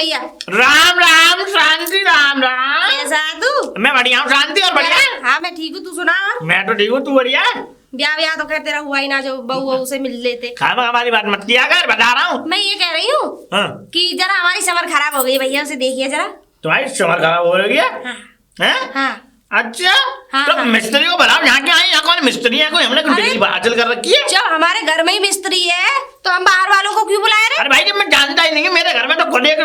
भैया। राम राम शांति राम राम। कैसा है तू? मैं बढ़िया हूँ शांति और बढ़िया। हाँ मैं ठीक हूँ, तू सुना? मैं तो ठीक हूँ, तू बढ़िया। ब्याह तो खैर तेरा हुआ ही ना, जो बहू वहू से मिल लेते। खामा हमारी बात मत किया कर, बता रहा हूँ। मैं ये कह रही हूँ हाँ। कि जरा हमारी समर खराब हो गई भैया, उसे देखिए जरा। तुम्हारी समर खराब हो रही है? हाँ। हैं? हाँ। अच्छा हाँ, तो हाँ। मिस्त्री को बुलाओ, यहाँ के आए, यहाँ कौन मिस्त्री है? कोई हमने कोई डिग्री हासिल कर रखी है? जब हमारे घर में ही मिस्त्री है तो हम बाहर वालों को क्यों बुलाए रहे? अरे भाई जब मैं जानता ही नहीं है, मेरे घर में तो खुद एक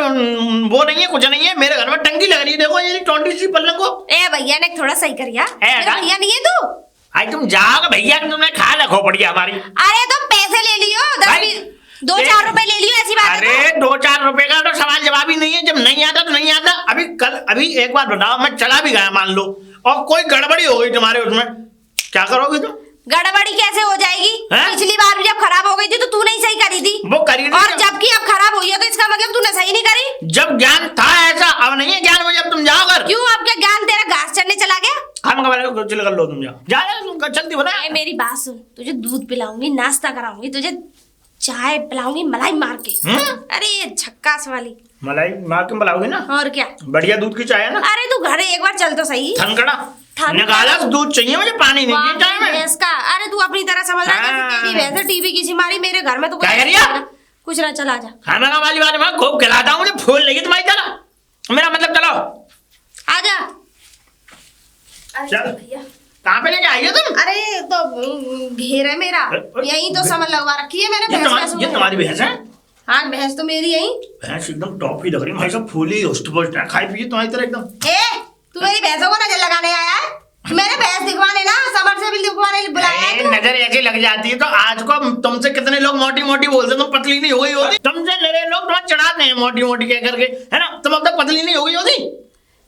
वो नहीं है, कुछ नहीं है। मेरे घर में टंकी लग रही है, देखो ये 20 पल्लंग को। ए भैया ने थोड़ा सही करिया। ऐसा? भैया नहीं है तू? भाई तुम जाओगे भैया कि तुमने खा रखो पड़िया हमारी। अरे तो पैसे ले लियो, भाई, 2-4 रुपए ले लियो, ऐसी बात है। अरे 2-4 रुपए का तो सवाल जवाब ही नहीं है। जब नहीं आता तो नहीं आता। अभी एक बार बताओ, मैं चला भी गया मान लो और कोई गड़बड़ी हो गई तुम्हारे उसमें, क्या करोगी तुम? गड़बड़ी कैसे हो जाएगी? पिछली बार भी जब खराब हो गई थी तो तू नहीं सही करी थी। वो करी थी, और जबकि अब खराब हुई है तो इसका मतलब तूने सही नहीं करी। जब ज्ञान था ऐसा, अब नहीं है ज्ञान में। जब तुम जाओ घर, क्यों अब क्या ज्ञान तेरा घास चढ़ने चला गया? हम चल कर लो, तुम जाओ जा चलती हो ना। मेरी बात सुन, तुझे दूध पिलाऊंगी, नाश्ता कराऊंगी, तुझे चाय पिलाऊंगी मलाई मार के। अरे ये झक्कास वाली मलाई मार के पिलाओगी ना? और क्या, बढ़िया दूध की चाय है ना। अरे तू घर एक बार चल तो सही। ठनकड़ा निकाला दूध चाहिए मुझे, पानी नहीं चाहिए चाय में। भैंस का, अरे तू अपनी तरह समझ रहा है जैसे तेरी भैंस है, टीवी की सिमारी। मेरे घर में तो क्या करिया? कुछ ना, चला जा। खाना का वाली बात मैं खूब खिलाता हूँ, मुझे फूल लगी तुम्हारी तरह। मेरा मतलब चलो आजा। चल। भैया कहाँ पे लेके आई हो तुम? अरे तो घेर है मेरा, यही तो समझ लगवा रखी है मैंने। ये तुम्हारी भैंस है? हाँ भैंस तो मेरी यही। भैंस एकदम टॉप की लग रही है भाई साहब, फूली हुष्ट पुष्ट है, खाई पिए तुम्हारी तरह एकदम। ए तू मेरी भैंसों को नजर लगाने आया है? मेरे भैंस दिखवाने ना, समर से भी दिखवाने बुलाया है तू? नजर ऐसी लग जाती है तो आज को तुमसे कितने लोग मोटी मोटी बोलते, तुम पतली नहीं हो गई होती। तुमसे मेरे लोग तुम्हें चढ़ाते हैं मोटी मोटी कह करके, है ना? तुम अब तक पतली नहीं हो गई होती।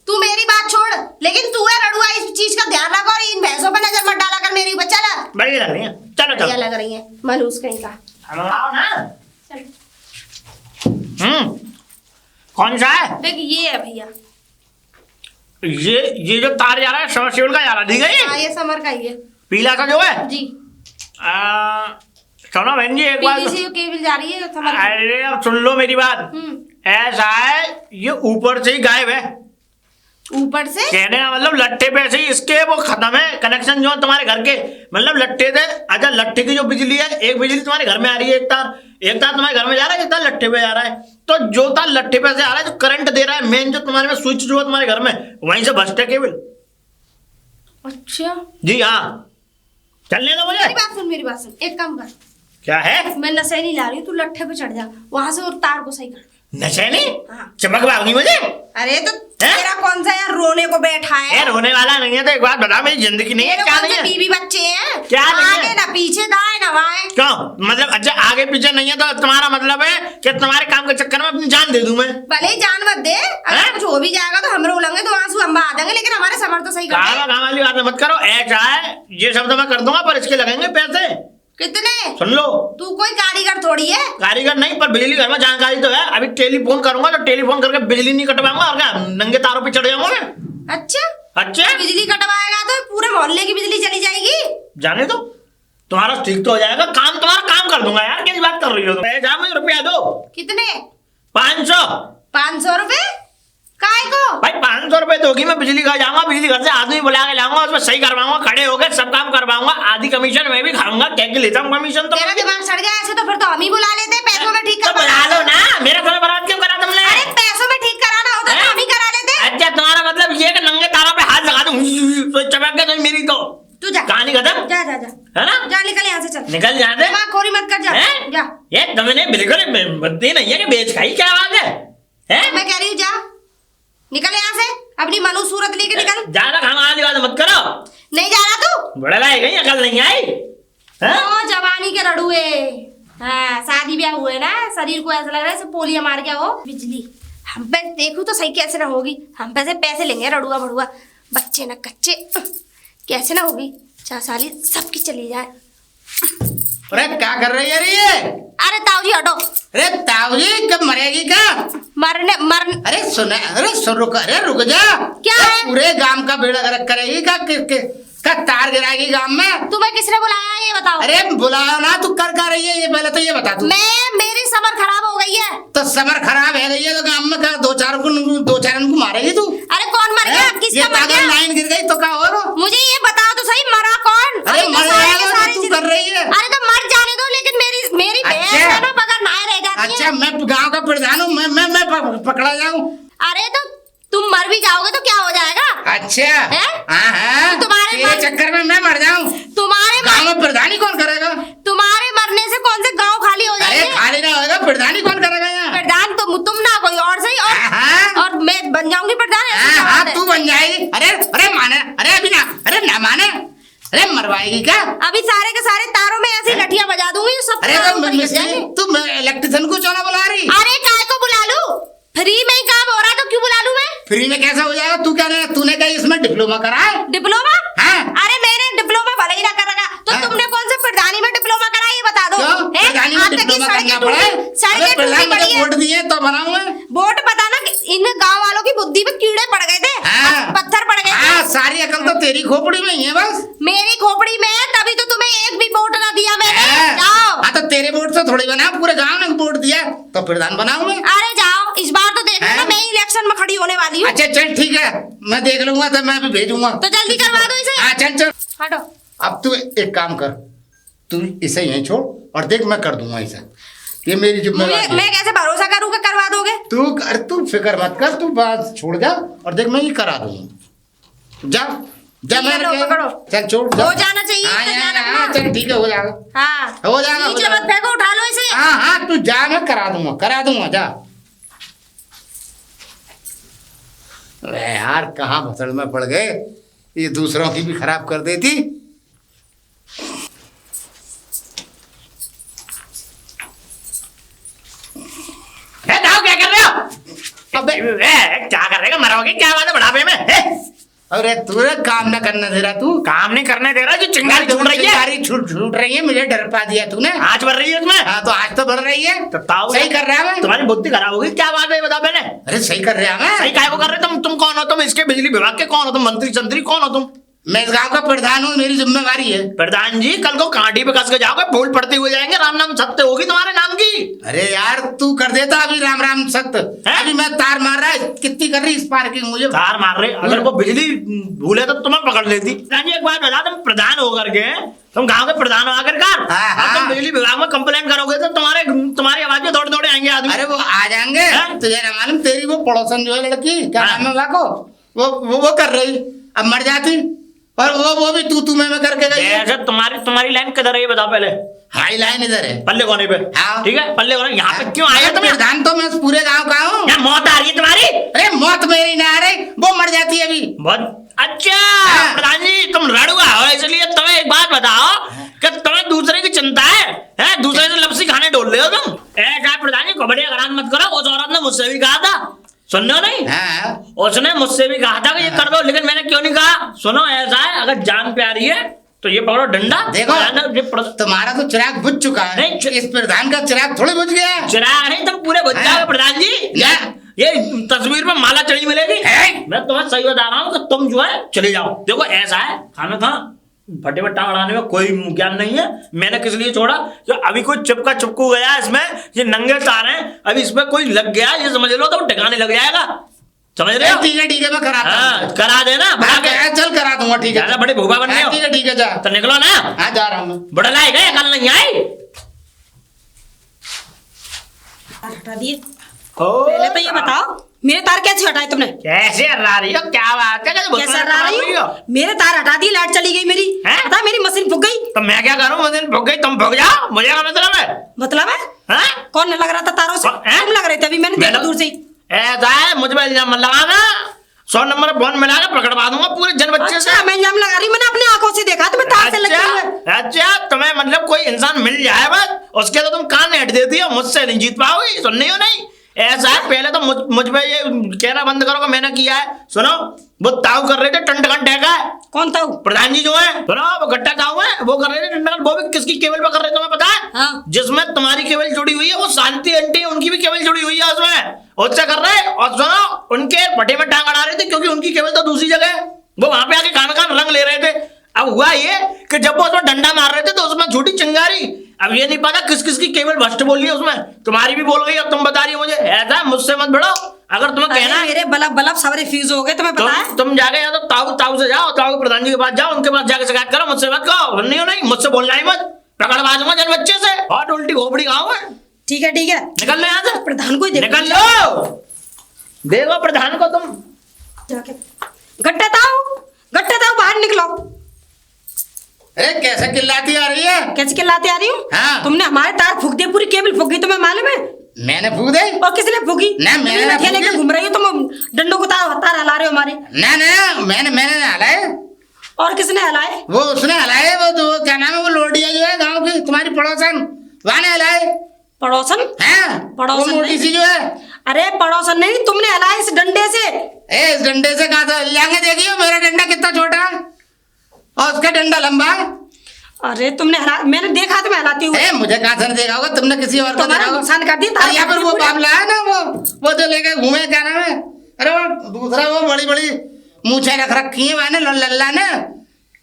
तू मेरी बात छोड़, लेकिन तू है रड़ुआ, इस चीज का ध्यान रख और इन भैंसों पे नजर मत डाला कर मेरी ऊपर। चला, बढ़िया लग रही है, चलो बढ़िया लग रही है, मनूस कहीं का। आओ ना। कौन सा है? देख ये है भैया, ये जो तार जा रहा है समरसेबल का जा रहा है, ठीक है? हाँ ये समर का ही है। पीला का जो है जी। सुनो बहन जी एक बात। पीली सी केबल जा रही है समर की। अरे अब सुन लो मेरी बात। ऐसा है, ये ऊपर से ही गायब है। ऊपर से कहने का मतलब लट्ठे पे से ही इसके वो खत्म है कनेक्शन, जो तुम्हारे घर के मतलब लट्ठे थे। अच्छा लट्ठे की जो बिजली है, एक बिजली तुम्हारे घर में आ रही है, एक तार तुम्हारे घर में जा रहा है, एक तार लट्ठे पे जा रहा है। तो जो तार लट्ठे पे से आ रहा है, जो करंट दे रहा है मेन, जो तुम्हारे में स्विच जो है तुम्हारे घर में, वहीं से बचता है केबल। अच्छा जी हाँ, चलने दो मुझे। मेरी बात सुन, एक काम कर। क्या है? मैं नशे नहीं ला रही, तू लट्ठे पे चढ़ जा, वहां से और तार को सही कर। नशे नहीं? हाँ। चमक भागनी मुझे? अरे तो तेरा कौन सा यार रोने को बैठा है? यार रोने वाला नहीं है तो एक बात बता, मेरी जिंदगी नहीं है क्या? नहीं है बीवी बच्चे हैं क्या? नहीं है आगे ना पीछे, दाएं ना बाएं। क्यों मतलब? अच्छा आगे पीछे नहीं है तो तुम्हारा मतलब है कि तुम्हारे काम के चक्कर में अपनी जान दे दूं मैं? भले ही जान मत दे, अगर कुछ हो भी जाएगा तो हम रोलेंगे तो आंसू हम बहा देंगे, लेकिन हमारे समर तो सही कर दे। काम वाली बात मत करो। ऐसा है ये सब तो मैं कर दूंगा, पर इसके लगेंगे पैसे। कितने? सुन लो, तू कोई कारीगर थोड़ी है। कारीगर नहीं, पर बिजली घर में जानकारी तो है। अभी टेलीफोन करूंगा तो टेलीफोन करके बिजली नहीं कटवाऊंगा, और क्या नंगे तारों पे चढ़ जाऊंगा मैं? अच्छा बिजली कटवाएगा तो पूरे मोहल्ले की बिजली चली जाएगी। जाने दो, तुम्हारा ठीक तो हो जाएगा काम, तुम्हारा काम कर दूंगा यार। क्या बात कर रही हो तुम? जा मुझे रुपया दो। कितने? 500। 500 रुपए काय को? भाई 500 रुपए दोगी, मैं बिजली घर जाऊंगा, बिजली घर से आदमी बुला के लाऊंगा, उसमें सही करवाऊंगा, खड़े होकर सब काम करवाऊंगा, आधी कमीशन मैं भी खाऊंगा। क्या लेता हूँ कमीशन? तो तेरा दिमाग सड़ गया ऐसे तो फिर तो हम ही बुला लेते, पैसों में ठीक तो बुला लो ना, मेरा घर बरात क्यों करा तुमने? अरे पैसों में ठीक कराना होता तो हम ही करा लेते। अच्छा तुम्हारा मतलब ये कि नंगे तारों पे हाथ लगा दूं तो चमक के तो मेरी तो तू जा, कहानी खत्म। जा जा जा, है ना? जा निकल यहाँ से, चल निकल जा दे, दिमाग खोरी मत कर, जा जा। ये तुमने बिल्कुल बत्ती नहीं है कि बेच खाई, क्या बात है? मैं कह रही हूँ जा निकल यहाँ से, अपनी मनु सूरत लेके निकल। ज्यादा खाना वाली बात मत करो। नहीं जा रहा तू? बड़ा लाए गई, अकल नहीं आई? ओ जवानी के रड़ुए, हाँ शादी ब्याह हुए ना, शरीर को ऐसा लग रहा है जैसे पोलियो मार गया हो। बिजली हम पे देखो तो सही कैसे ना होगी, हम पे से पैसे लेंगे रड़ुआ भड़ुआ, बच्चे ना कच्चे, कैसे ना होगी। 4 साली सबकी चली जाए। अरे क्या कर रही है ये? अरे ताऊजी हटो। अरे ताऊजी कब मरेगी क्या? मरने अरे सुन, रुक जा। क्या है? पूरे गांव का बेड़ा गर्क करेगी क्या? का तार गिराएगी गांव में। तुम्हें किसने बुलाया ये बताओ। अरे बुलाओ ना, तू कर रही है ये पहले तो ये बता तू। मेरी समर खराब हो गई है। तो समर खराब है गई है तो गांव में का दो चार को मारेगी तू। अरे कौन मर गया, किसका मर गया? लाइन गिर गई तो क्या हो? मुझे ये बताओ तो सही, मरा कौन? अरे मर जाएगा सारी तू कर रही है। अरे तो मर जाने दो, लेकिन मेरी भैंस है ना, बगैर नहाए रह जाती है। अच्छा मैं गांव का प्रधान हूँ, मैं पकड़ा जाऊँ? अरे तो तुम मर भी जाओगे तो क्या हो जाएगा? अच्छा हाँ, तुम्हारे चक्कर में मैं मर जाऊँ? तुम्हारे गांव में प्रधानी कौन करेगा? तुम्हारे मरने से कौन से गांव खाली हो जाएंगे? अरे खाली ना होगा, प्रधानी कौन करेगा यहाँ? प्रधान तुम ना, कोई और सही। और मैं बन जाऊंगी प्रधान। हाँ तू बन जाएगी। अरे माने, अरे अभी ना, अरे ना माने, अरे मरवाएगी क्या? अभी सारे के सारे तारों में ऐसी लठियां बजा दूंगी सब। अरे तो मिस्त्री तू इलेक्ट्रिशियन को क्यों ना बुला रही? अरे काय को बुला लूं? फ्री में ही काम हो रहा है तो क्यों बुला लूं मैं? फ्री में कैसा हो जाएगा? तू क्या तूने कहीं इसमें डिप्लोमा करा है? डिप्लोमा? हाँ। अरे मैंने डिप्लोमा भले ही ना कर रखा तो हाँ? तुमने कौन से प्रधानी में डिप्लोमा करा ये बता दो। प्रधानी में डिप्लोमा करना पड़ा है? सड़कें प्रधान टूटी वोट दिए तो बनाऊं मैं। वोट पता ना इन गांव वालों की बुद्धि में कीड़े पड़ गए थे। हाँ। पत्थर पड़ गए थे। सारी अकल तो तेरी खोपड़ी में ही है बस। मेरी खोपड़ी में है, तभी तो तुम्हें एक भी वोट ना दिया मैंने। हाँ। जाओ। हाँ तो तेरे वोट से थोड़ी बना, पूरे गांव ने वोट दिया तो प्रधान बनाऊं मैं। अरे जाओ, इस बार तो देख लेना, मैं ही इलेक्शन में खड़ी होने वाली हूँ। अच्छा चल ठीक है, मैं देख लूंगा तो मैं भी भेजूंगा। तो जल्दी करवा दो इसे। हाँ चल हटो। अब तू एक काम कर, तू इसे यहीं छोड़ और देख मैं कर दूंगा इसे, ये मेरी जिम्मेदारी है। मैं कैसे भरोसा करूँ कि करवा दोगे? तू फिक्र मत कर, तू बात छोड़ जा और देख मैं ये करा दूंगा। जा जा मैं चल छोड़ जा। हो जाना चाहिए। हाँ चल ठीक है, हो जाएगा। हाँ हो जाएगा। नीचे मत फेंको, उठा लो इसे। हाँ तू जा, मैं करा दूंगा जा। अरे यार कहाँ भसड़ में पड़ गए, ये दूसरों की भी खराब कर देती। क्या कर रहे हो? अबे क्या कर रहे हो? मरोगे क्या बात है बुढ़ापे में? अरे तू काम न करने दे रहा, तू काम नहीं करने दे रहा, जो चिंगारी छूट रही है। चिंगारी छूट रही है, मुझे डर पा दिया तूने। आज बढ़ रही है तुम्हें? हाँ तो आज तो बढ़ रही है। तो सही कर रहा है मैं। तुम्हारी बुद्धि खराब होगी, क्या बात है बता पहले। अरे सही कर रहा मैं। सही काय को कर रहे तुम कौन हो? तुम इसके बिजली विभाग के कौन हो? तुम मंत्री संतरी कौन हो तुम? मैं इस गांव का प्रधान हूँ, मेरी जिम्मेवारी है। प्रधान जी कल को कांटी पे कस के जाओगे, फूल पड़ते हुए जाएंगे, राम नाम सत्य होगी तुम्हारे नाम की। अरे यार तू कर देता अभी राम राम सत्य। अभी मैं तार मार रहा है, कितनी कर रही इस पार्किंग मुझे तार मार रहे। अगर वो बिजली भूले तो तुम्हें पकड़ लेती। एक बात बता, तुम प्रधान होकर के, तुम गांव के प्रधान हो आकर तुम बिजली विभाग में कंप्लेंट करोगे तो तुम्हारी आवाज में दौड़े दौड़े आएंगे आदमी। अरे वो आ जाएंगे, तुझे ना मालूम तेरी वो पड़ोसन जो है लड़की, क्या नाम है वाको, वो कर रही, अब मर जाती। और वो भी तू मैं करके गई। तुम्हारी लाइन किधर है ये बताओ पहले। हाई लाइन इधर है, पल्ले कोने पे। हाँ ठीक है, पल्ले कोने। यहाँ पे क्यों आया तुम? प्रधान तो मैं पूरे गांव का हूँ। क्या मौत आ रही है तुम्हारी? अरे मौत मेरी ना आ रही, वो मर जाती है अभी। बहुत अच्छा। प्रधान जी तुम रड़ुआ हो, इसलिए तुम्हें एक बात बताओ कि तुम्हें दूसरे की चिंता है? दूसरे से लपसी खाने डोल रहे हो तुम। प्रधान जी कबड्डी करान मत करो। उस औरत ने मुझसे भी कहा था, सुन रहे हो नहीं? उसने मुझसे भी कहा था कि ये कर दो, लेकिन मैंने क्यों नहीं कहा? सुनो ऐसा है, अगर जान प्यारी है तो ये पकड़ो डंडा। देखो तुम्हारा तो चिराग बुझ चुका है, इस प्रधान का चिराग थोड़ी बुझ गया। चिराग नहीं, तुम पूरे बुझ जाओगे प्रधान जी। ये तस्वीर में माला चढ़ी मिलेगी। मैं तुम्हें सही बता रहा हूँ कि तुम जो है चले जाओ। देखो ऐसा है, खाना खा फटे में टांग अड़ाने में कोई ज्ञान नहीं है। मैंने किस लिए छोड़ा? जो अभी कोई चिपकू गया इसमें, ये नंगे तार हैं, अभी इसमें कोई लग गया ये समझ लो तो ठिकाने लग जाएगा। समझ रहे हो? ठीक है मैं करा करा देना। चल करा दूंगा। ठीक है, बड़े भूखा बन गए हो। ठीक है जा तो निकलो ना। हाँ जा रहा हूँ मैं। बड़ा लाए गए, कल नहीं आई। हटा दिए। पहले तो ये बताओ मेरे तार कैसे हटाए तुमने? कैसे हटा रही हो? क्या बात है? कैसे हटा रही हो? मेरे तार हटा दिए, लाइट चली गई मेरी। पता मेरी मशीन फूक गई। तो मैं क्या करूं? मशीन फूक गई, तुम फूक जाओ, मुझे क्या मतलब है? मतलब है? कौन लग रहा था तारों से? तुम लग रहे थे, अभी मैंने देखा दूर से ही। ऐसा है, मुझ पर इल्जाम मत लगाना। 100 नंबर फोन मिला के पकड़वा दूंगा पूरे जन बच्चे से। मैं इल्जाम लगा रही, मैंने अपनी आंखों से देखा तुम्हें तार से लगे हुए। अच्छा तुम्हें मतलब कोई इंसान मिल जाए बस, उसके तो तुम कान हट देती हो, मुझसे नहीं जीत पाओगी। सुननी हो नहीं? ऐसा है, पहले तो मुझ पे ये कहना बंद करो कि मैंने किया है। सुनो वो ताऊ कर रहे थे टंटकन टेका। कौन ताऊ? प्रधान जी जो है, सुनो वो गट्टा ताऊ है, वो कर रहे थे टंटकन। वो भी किसकी केबल पे कर रहे थे तुम्हें पता है? हाँ। जिसमें तुम्हारी केबल जुड़ी हुई है, वो शांति आंटी उनकी भी केबल जुड़ी हुई है उसमें, उससे कर रहे। और सुनो उनके पटे में टांग अड़ा रहे थे, क्योंकि उनकी केबल तो दूसरी जगह है, वो वहां पे आके खान रंग ले रहे थे। अब हुआ ये कि जब वो उसमें डंडा मार रहे थे तो उसमें झूठी चिंगारी। अब ये नहीं पता किस किस की केवल भ्रष्ट बोली है उसमें, तुम्हारी भी बोल गई और तुम बता रही हो मुझे। ऐसा मुझसे मत बढ़ो, अगर तुम्हें कहना है मेरे बल्ब बल्ब सारे फ्यूज हो गए, तुम्हें पता है? तुम जाके या तो ताऊ से जाओ, ताऊ प्रधान जी के पास जाओ, उनके पास जाके शिकायत करो, मुझसे मत कहो। नहीं हो नहीं, मुझसे बोलना ही मत, पकड़वा दूंगा जन बच्चे से और उल्टी खोपड़ी खाओ। ठीक है ठीक है, निकल लो यहाँ से, प्रधान को ही देखो। निकल लो, देखो प्रधान को तुम। जाके गट्टे ताऊ बाहर निकलो। अरे कैसे चिल्लाती आ रही है? कैसे चिल्लाते आ रही हूँ? हाँ। तुमने हमारे तार फूक दिए, पूरी केबल फूक गई, तुम्हें मालूम है? मैंने फूक दे? और किसने फूकी? ना, मैंने ना ठेले के फूकी। घूम रही हो तुम, डंडों को तार हला रहे हो हमारे। ना ना, मैंने हलाए। और किसने हलाए? वो उसने हलाए, वो जो क्या नाम है, वो लोडिया जो है गांव की तुम्हारी पड़ोसन, वहाँ ने हलाए। पड़ोसन? हाँ, पड़ोसन वो मोटी नहीं। सी जो है। अरे पड़ोसन नहीं, तुमने हलाए इस डंडे से। ए, इस डंडे से कहा था लाके देखियो, मेरा डंडा कितना छोटा है और उसका डंडा लंबा है। अरे तुमने मैंने देखा तुम्हें हलाती हुई। ए, मुझे कहाँ से देखा होगा, तुमने किसी और को तुम्हारा देखा होगा। नुकसान कर दिया, और यहाँ पर वो बाबला है ना, वो जो लेके घूमे, क्या नाम है, अरे वो दूसरा, वो बड़ी बड़ी मूछें रख रखी है वाने, लल्ला ने,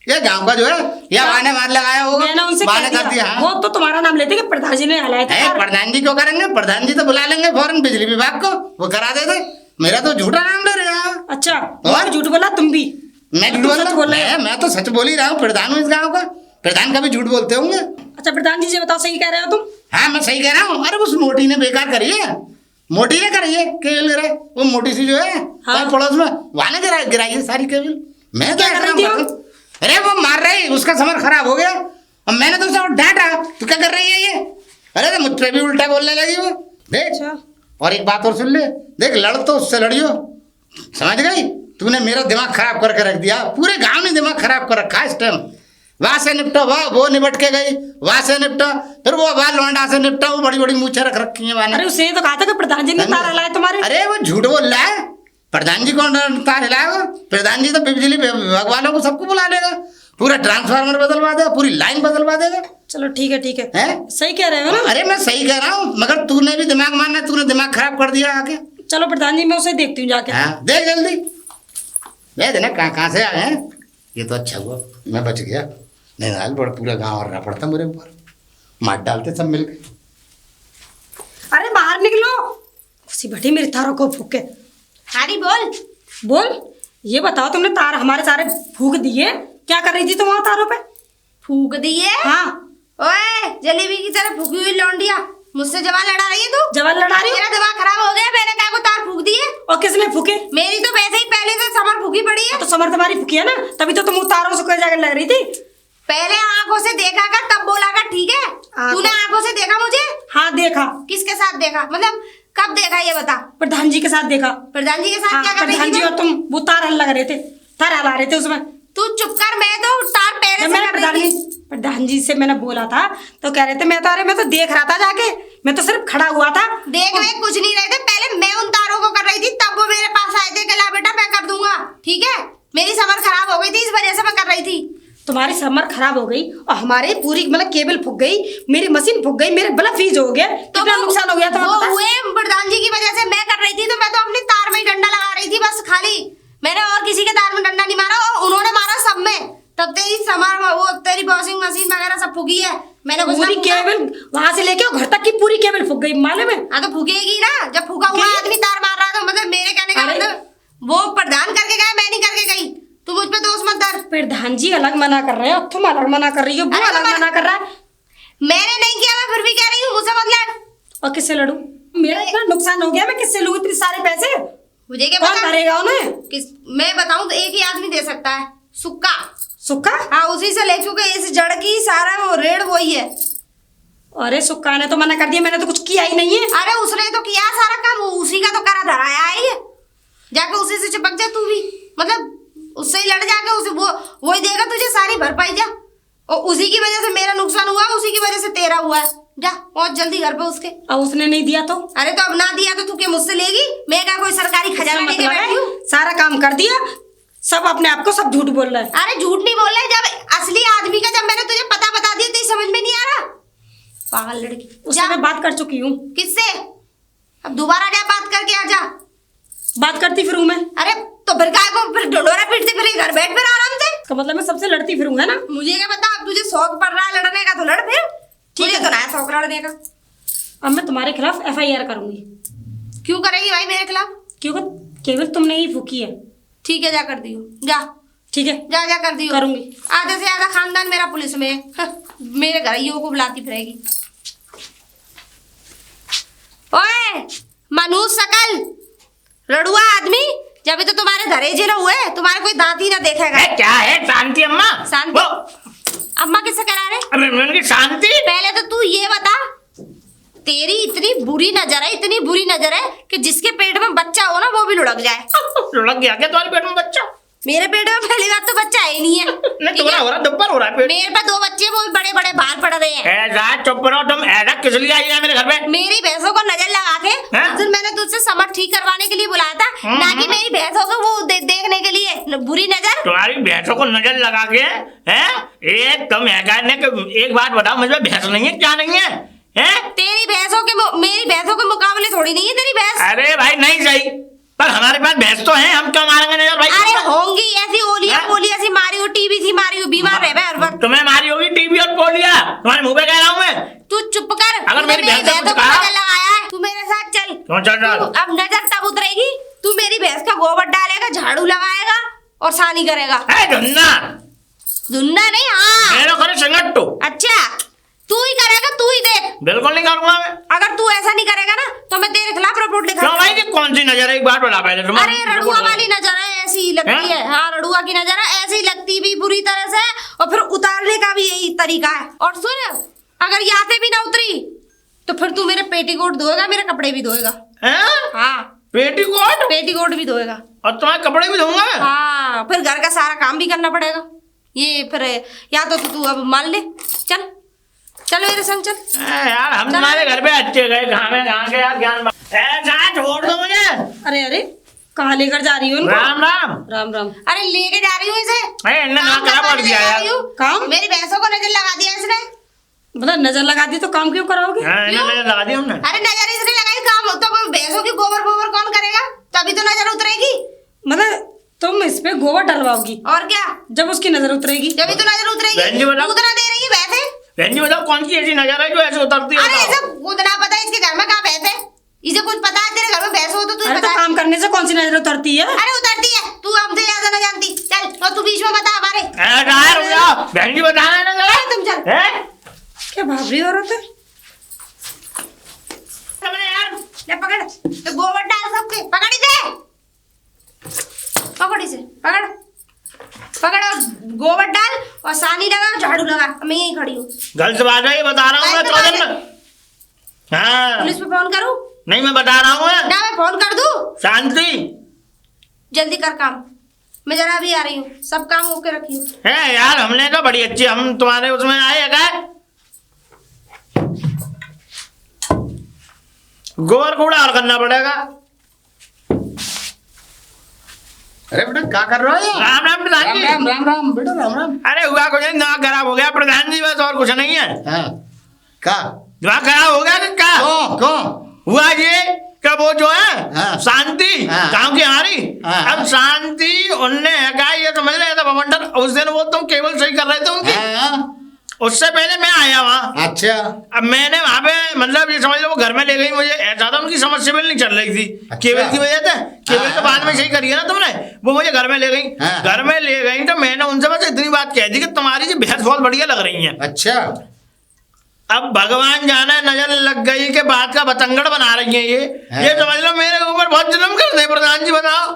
ये गांव का जो है, या वाने मार लगाया होगा, मैंने उनसे वाने कह कर दिया, दिया। वो तो तुम्हारा नाम लेते कि प्रधान जी ने हलाए थे। प्रधान जी क्यों करेंगे? प्रधान जी तो बुला लेंगे फौरन बिजली विभाग को, वो करा देते। मेरा तो झूठा नाम ले रहे हैं। अच्छा, और? झूठ बोला तुम भी? मैं झूठ तुम बोल सच बोल रहे हो? मैं तो सच बोल ही रहा हूँ, प्रधान हूँ इस गाँव का। प्रधान कभी झूठ बोलते होंगे? अच्छा प्रधान जी से बताओ, सही कह रहे हो तुम? हाँ, मैं सही कह रहा हूँ। अरे उस मोटी ने बेकार करी है, मोटी ने करी है केबल गिराई, वो मोटी सी जो है हाँ। पड़ोस में, वहाँ ने गिराई है सारी केबल। मैं क्या कर रही थी वो? अरे वो मार रही, उसका समर खराब हो गया और मैंने तो उसे डांटा, तू क्या कर रही है ये? अरे तो मुझसे भी उल्टा बोलने लगी वो। देख, अच्छा। और एक बात और सुन ले, देख लड़ तो उससे लड़ियो, समझ गई? तूने मेरा दिमाग खराब करके रख दिया, पूरे गांव ने दिमाग खराब कर रखा है इस टाइम। वहां से निपटो, वो निपट के गई, वहां से निपटो, फिर वो बाल लौंडा से निपटो, वो बड़ी बड़ी मूछें रख रखी है वहां। अरे उसने तो कहा था कि प्रधान जी ने तार हलाए तुम्हारे। अरे वो झूठ बोल रहा है, प्रधान जी कौन तार हिलाएगा? प्रधान जी तो बिजली विभाग वालों को सबको बुला लेगा, पूरा ट्रांसफार्मर बदलवा देगा, पूरी लाइन बदलवा देगा। चलो ठीक है ठीक है, हैं? सही कह रहे हो ना? अरे मैं सही कह रहा हूँ, मगर तूने भी दिमाग मारना, तूने दिमाग खराब कर दिया आके। चलो प्रधान जी, मैं उसे देखती हूँ जाके। हाँ, देख जल्दी, देख देना कहाँ से आ गए हैं। ये तो अच्छा हुआ मैं बच गया, नहीं हाल बड़ा पूरा गाँव और रहा पड़ता मेरे ऊपर, मार डालते सब मिलकर। अरे बाहर निकलो, उसी बैठी मेरे तारों को फूके। हारी बोल। बोल, ये बताओ तुमने तार हमारे सारे फूक दिए, क्या कर रही थी तुम वहाँ तारों पे? फूक दिए? हाँ। ओए जलेबी की तरह फूकी हुई लौंडिया, मुझसे जवान लड़ा रही है तू? जवान लड़ा रही हो? मेरा दिमाग खराब हो गया, मैंने क्या को तार फूक दिए? और किसने फूके? मेरी तो वैसे ही पहले से समर फूकी पड़ी है। तो समर तुम्हारी फूकी है ना, तभी तो तुम तारों से कोई जाकर लग रही थी। पहले आंखों से देखा कर तब बोला कर, ठीक है? तूने आंखों से देखा मुझे? हाँ देखा। किसके साथ देखा, मतलब कब देखा ये बता? प्रधान जी के साथ देखा। प्रधान जी के साथ हाँ, क्या कर रही प्रधान थी जी तू? और तुम वो तार लग रहे थे, तार हला रहे थे उसमें। तू चुप कर, मैं तो तार पहले जब से मैंने कर रही थी। प्रधान जी से मैंने बोला था तो कह रहे थे मैं तो देख रहा था जाके, मैं तो सिर्फ खड़ा हुआ था। देख वे कुछ नहीं रहे थे, पहले मैं उन तारों को कर रही थी, तब वो मेरे पास आए थे कि ला बेटा मैं कर दूंगा, ठीक है? मेरी समर खराब हो गई थी, इस वजह से मैं कर रही थी। तुम्हारी समर खराब हो गई और हमारे पूरी मतलब केबल फूक गई, मेरी मशीन फूक गई, मेरे बल्ब फ्यूज हो गया, कितना नुकसान हो गया वो तुम्हें हुए प्रधान जी की वजह से। मैं कर रही थी तो मैं तो अपनी तार में ही डंडा लगा रही थी बस खाली, मैंने और किसी के तार में डंडा नहीं मारा, और उन्होंने मारा सब में। तब तेरी समर वो तेरी वॉशिंग मशीन वगैरह सब फूकी है, मैंने कुछ पूरी ना फूका। केबल वहां से लेके घर तक की पूरी केबल फूक गई, मालूम है? हाँ तो फूकेगी ना, जब फूका हुआ आदमी तार मार रहा था, मतलब मेरे कहने का अरे। मतलब वो प्रधान करके गए, मैं नहीं करके गई। तू मुझ पे दोष मत धर। प्रधान जी अलग मना कर रहे हो, तुम अलग मना कर रही हो, वो अरे तो अलग मना कर रहा है। मैंने नहीं किया, मैं फिर भी कह रही हूँ, मुझसे मत लड़। और किससे लड़ू? मेरा इतना नुकसान हो गया, मैं किससे लूं इतने सारे पैसे? मुझे क्या कौन पता भरेगा उन्हें? किस, मैं बताऊं तो एक ही आदमी दे सकता है, सुक्का। सुक्का? हाँ उसी से ले, क्योंकि इस जड़ की सारा वो रेड़ वही है। अरे सुक्का ने तो मना कर दिया, मैंने तो कुछ किया ही नहीं है। अरे उसने तो किया सारा काम, उसी का तो करा धराया है, जाके उसी से चिपक जा तू भी, मतलब उससे ही लड़ जाके, उसे वही देगा तुझे सारी भरपाई जा। और उसी की वजह से मेरा नुकसान हुआ, उसी की वजह से तेरा हुआ है। जा पहुंच जल्दी घर पे उसके। अब उसने नहीं दिया तो? अरे तो अब ना दिया तो तू क्या मुझसे लेगी? मैं क्या कोई सरकारी खजाना लेके मतलब बैठी हूँ? सारा काम कर दिया, सब अपने आप को सब झूठ बोल रहा है। अरे झूठ नहीं बोल रहे, जब असली आदमी का जब मैंने तुझे पता बता दिया तो समझ में नहीं आ रहा? पागल लड़की। उससे मैं बात कर चुकी हूँ। किससे? अब दोबारा क्या बात करके आ जा। बात करती फिर हूँ मैं। अरे तो फिर काय को फिर ढोंढोरा पीटते फिर घर बैठ फिर आराम से। का मतलब मैं सबसे लड़ती फिरूंगा ना। मुझे क्या पता, अब तुझे शौक पड़ रहा है लड़ने का तो लड़ फिर। ठीक है, तो ना शौक लड़ने का। अब मैं तुम्हारे खिलाफ FIR करूंगी। क्यों करेगी भाई मेरे खिलाफ? क्योंकि केवल तुमने ही फूकी है। ठीक है, जा कर दियो, जा ठीक है, जा जा कर दियो। करूंगी। आधे से आधा खानदान मेरा पुलिस में है। मेरे घरइयों को बुलाती फिरेगी। ओए मनुष्य शकल रड़ुआ आदमी, जब तो तुम्हारे धरे जे ना हुए, तुम्हारे कोई दांत ही ना देखेगा। क्या है शांति अम्मा? शांति? अम्मा किससे करा रहे? अरे मैंने की शांति। पहले तो तू ये बता, तेरी इतनी बुरी नजर है, इतनी बुरी नजर है कि जिसके पेट में बच्चा हो ना वो भी लुढ़क जाए। लुढ़क गया क्या तुम्हारे पेट में बच्चा? मेरे पेट में पहली बात तो बच्चा है ही नहीं है। नहीं ठीक तुम्हारा है? हो रहा, दुब्बर हो रहा है पेट। मेरे पास 2 बच्चे, वो भी बड़े बड़े बाल पड़ रहे हैं। ऐसा चुप रहो तुम, ऐसा किस लिए आई है मेरे घर में? मेरी भैंसों को नजर लगा के हाँ? उस दिन मैंने तुझसे समझ ठीक करवाने के लिए बुलाया था, ना कि मेरी भैंसों को वो देखने के लिए बुरी नजर। तुम्हारी भैंसों को नजर लगा के हैं? एक तुम एक बात बताओ, मुझे भैंस नहीं है, क्या नहीं है? हैं? तेरी भैंसों के मेरी भैंसों के मुकाबले थोड़ी नहीं है तेरी भैंस। अरे भाई नहीं सही, पर हमारे पास भैंस तो है, हम क्यों मारेंगे नजर भाई? अरे होंगी ऐसी ओलिया हाँ? पोलिया सी मारी हो, टीबी सी मारी हो, बीमार रह हर वक्त। तुम्हें मारी होगी टीबी और पोलिया, तुम्हारे मुंह पे कह रहा हूँ मैं। तू चुप कर। अगर तूने मेरी भैंस को भैंसों कुछ को कहा? नजर लगाया है, तू मेरे साथ चल। क्यों चल रहा? तू अब नजर तब उतरेगी, तू मेरी भैंस का गोबर डालेगा, झाड़ू लगाएगा और सानी करेगा। धुन्ना धुन्ना नहीं, हाँ मेरा करे सिंगट्टू। अच्छा, तू ही करेगा, तू ही देख। बिल्कुल नहीं करूंगा मैं। अगर तू ऐसा नहीं करेगा ना तो मैं तेरे खिलाफ रिपोर्ट क्यों लिखा। भाई, ये कौन सी नजर है? एक बात बता पहले तुम। अरे रड़ुआ वाली नजर है, ऐसी लगती है। हाँ रड़ुआ की नजर है, ऐसी लगती भी बुरी तरह से, और फिर उतारने का भी यही तरीका है। और सुन, अगर यहाँ से भी ना उतरी तो फिर तू मेरे पेटीकोट धोएगा, मेरे कपड़े भी धोएगा। हाँ पेटीकोट? पेटीकोट भी धोएगा और तुम्हारे कपड़े भी धोऊंगा मैं? हाँ, फिर घर का सारा काम भी करना पड़ेगा। ये फिर या तो तू अब मान ले। चल चल मेरे संग चल। यार हम तुम्हारे घर पे अच्छे गए, कहाँ के यार ज्ञान ऐसा छोड़ दो मुझे। अरे अरे कहाँ लेकर जा रही हो उनको? राम राम। राम राम। अरे लेके जा रही हूँ इसे। इन्हें ना काम खराब करवाने कर दिया ले जा यार। रही हूँ। काम? मेरी भैंसों को नजर लगा दिया इसने। मतलब नजर लगा दी तो काम क्यों कराओगे? इन्हें नजर लगा दी हमने। अरे नजर इसने लगाई, काम तो भैंसों की गोबर गोबर कौन करेगा? तभी तो नजर उतरेगी। मतलब तुम इस पे गोबर डलवाओगी और क्या, जब उसकी नजर उतरेगी? जब तो नजर उतरेगी। बहन जी बताओ। उतना दे रही है वैसे। बहन जी बताओ, कौन सी ऐसी नजर है जो ऐसे उतरती है? अरे बताओ। इसे उतना पता है इसके घर में कहाँ भैंस है? इसे कुछ पता है तेरे घर में भैंस हो तो तू अरे तो बता। काम करने से कौन सी नजर उतरती है? अरे उतरती है, तू हमसे ज्यादा न जानती। चल तो तू बीच में बता हमारे। रुक जाओ, बहन जी बताना ना जरा। तुम चल। हैं? क्या भाबरी औरत है? यार ले पकड़, ये गोबर डाल सबके, पकड़ इसे, पकड़ इसे, पकड़ पकड़ और गोबर डाल और सानी लगा, झाड़ू लगा। मैं यहीं खड़ी हूँ। गलत बात है, ये बता रहा हूँ मैं। गलत बात है। 14 में। हाँ पुलिस पे फोन करूँ? नहीं, मैं बता रहा हूँ ना मैं फोन कर दूँ? शांति जल्दी कर काम, मैं जरा भी आ रही हूँ। सब काम ओके रखियो। है यार, हमने तो बड़ी अच्छी, हम तुम्हारे उसमें आए है क्या? गोबर कूड़ा और करना पड़ेगा। अरे बेटा क्या कर रहे हो? राम राम प्रधान राम जी। राम राम राम बेटा राम राम। अरे हुआ कुछ नहीं, दिमाग खराब हो गया प्रधान जी, बस और कुछ नहीं है। हाँ क्या? दिमाग खराब हो गया कि क्या क्यों क्यों? हुआ ये कि वो जो है हाँ। शांति हाँ। गांव की हमारी, हाँ। अब शांति उनने है क्या, ये समझ रहे थे बवंडर, उस दिन वो तुम केवल सही कर रहे थे उनकी, हाँ, उससे पहले मैं आया वहाँ। अच्छा अब मैंने वहाँ पे मतलब ये समझ लो वो घर में ले गई मुझे, ज्यादा उनकी समझ सिविल नहीं चल रही थी। अच्छा। केवल की वजह से, केवल के बाद में हाँ। सही करी है ना तुमने, वो मुझे घर में ले गई। हाँ। घर में ले गई तो मैंने उनसे बस इतनी बात कह दी कि तुम्हारी जी भैंस बहुत बढ़िया लग रही है। अच्छा अब भगवान जाने नजर लग गई के बात का बतंगड़ बना रही है हाँ। ये समझ लो मेरे ऊपर बहुत जुल्म कर दे प्रधान जी, बताओ।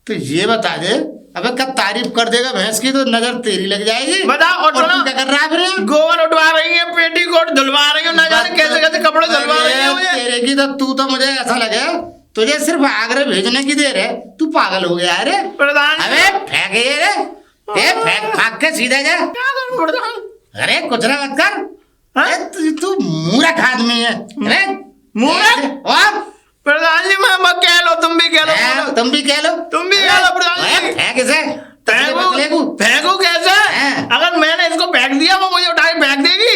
तो ये बता दे, अबे कब तारीफ कर देगा भैंस की तो नजर तेरी लग जाएगी। बताओ। और और सुनो, तू क्या कर रहा है फिर? गोबर उठवा रही है, पेटीकोट धुलवा रही हूँ, ना जाने कैसे कैसे कपड़े धुलवा रही है मुझे। तेरे की तो मुझे ऐसा लगे तुझे सिर्फ आगरा भेजने की देर है, तू पागल हो गया। अरे प्रधान अबे फेंक ये रे, ए फेंक भाग के सीधा जा। क्या करूं प्रधान? अरे कुछ ना मत कर। हाँ? अरे तू मूर्ख आदमी है। अरे मूर्ख? और प्रधान जी मैं कह लो, तुम भी कह लो, तुम भी कह लो, तुम भी कह लो प्रधान जी। फेंक इसे। फेंकू कैसे? हाँ। अगर मैंने इसको फेंक दिया वो मुझे उठा के फेंक देगी।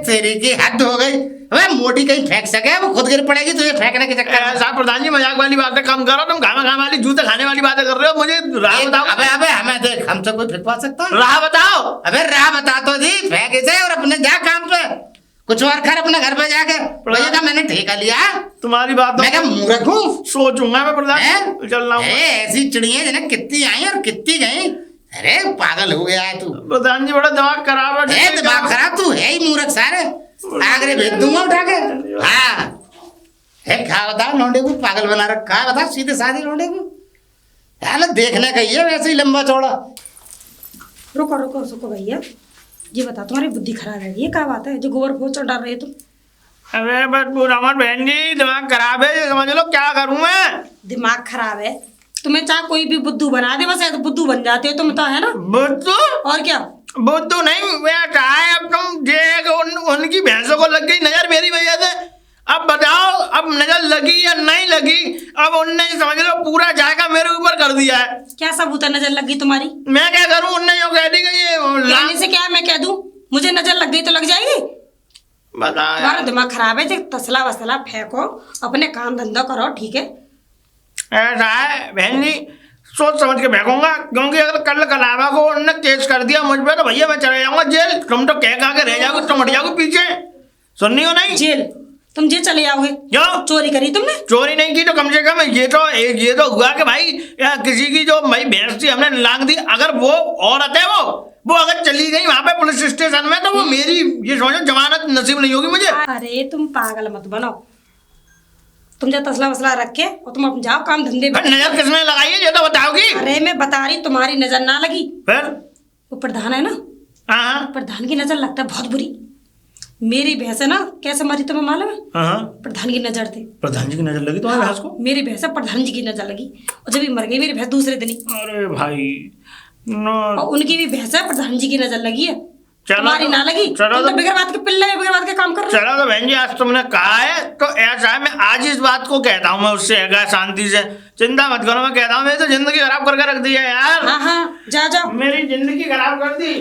तेरी की हद हो गई। अबे मोटी कहीं फेंक सके, वो खुद गिर पड़ेगी तुझे फेंकने के चक्कर में। साहब प्रधान जी मजाक वाली बातें कम करो, तुम घामा घामा वाली जूते खाने वाली बातें कर रहे हो। मुझे राह बताओ। अबे अबे हमें देख, हमसे कोई फेंकवा सकता है? राह बताओ। अबे राह बता तो दी, फेंक इसे और अपने जा काम पे, कुछ और कर अपने घर पे जाके। भैया का मैंने ठेका लिया, तुम्हारी बात मैं क्या मूर्ख हूँ? सोचूंगा मैं प्रधान, चल रहा हूँ। ऐसी चिड़िया जिन्हें कितनी आई और कितनी गई। अरे पागल हो गया है तू। प्रधान जी बड़ा दिमाग खराब है। दिमाग खराब, तू है ही मूर्ख सारे, आगरे भेज दूंगा उठा के। हाँ है, क्या बता लौंडे को पागल बना रखा है, बता सीधे साधे लौंडे को। यार देखने का ये वैसे ही लंबा चौड़ा। रुको रुको रुको भैया, ये बता तुम्हारी बुद्धि खराब है, ये क्या बात है जो गोबर फोच डाल रहे हो तुम? अरे बस रमन बहन जी दिमाग खराब है, समझ लो क्या करूं मैं। दिमाग खराब है, तुम्हें चाहे कोई भी बुद्धू बना दे, बस ऐसे बुद्धू बन जाते हो तुम तो, है ना? बुद्धू? और क्या? बुद्धू नहीं, मैं कहा है अब तुम उनकी भैंसों को लग गई नजर मेरी वजह से। अब बताओ, अब नजर लगी या नहीं लगी, अब उनने समझ लो पूरा जायका मेरे ऊपर कर दिया है। क्या सबूत है नजर लग गई तुम्हारी? मैं क्या करूं, उनने जो कह दी कि कहने से क्या मैं कह दूं, मुझे नजर लग गई तो लग जाएगी? बता तुम्हारा दिमाग खराब है, जो तसला वसला फेंको, अपने काम धंधा करो, ठीक है? ऐसा है बहन जी, सोच समझ के फेंकूंगा, क्योंकि अगर कल कलावा को उन्होंने केस कर दिया मुझ पे तो भैया मैं चले जाऊंगा जेल। तुम तो कह के रह जाओगे, तुम हट जाओगे पीछे। सुननी हो नहीं? जेल? तुम जेल चले जाओगे? क्यों? चोरी करी तुमने? चोरी नहीं की तो कम से कम ये तो हुआ कि भाई किसी की जो भाई भैंस थी हमने लांग दी। अगर वो औरत है वो अगर चली गई वहां पे पुलिस स्टेशन में तो वो मेरी ये समझो जमानत नसीब नहीं होगी मुझे। अरे तुम पागल मत बनो, तुम जो तसला वसला रख के और तुम अब जाओ काम धंधे पे। नजर किसने लगाई है ये तो बताओगी? अरे मैं बता रही, तुम्हारी नजर ना लगी, फिर वो प्रधान है ना, हाँ प्रधान की नजर लगता है बहुत बुरी। मेरी भैंस है ना कैसे मरी तुम्हें मालूम है? हाँ प्रधान की नजर थी। प्रधान जी की नजर लगी तुम्हारी भैंस को? मेरी भैंस है, प्रधान जी की नजर लगी, और जब ये मर गई मेरी भैंस दूसरे दिन ही। अरे भाई नो। और उनकी भी भैंस है, प्रधान जी की नजर लगी है, चलो तुम्हारी तो- ना लगी। चलो तुम तो तो- बिगर बात के पिल्ले बिगर बात के काम कर रहे हो। चलो तो बहन जी आज तुमने कहा है तो ऐसा है, मैं आज इस बात को कहता हूँ, मैं उससे है शांति से, चिंता मत करो। मैं कहता हूँ मेरी तो जिंदगी खराब करके रख दी है यार। हाँ हाँ, जा जाओ। मेरी जिंदगी खराब कर दी।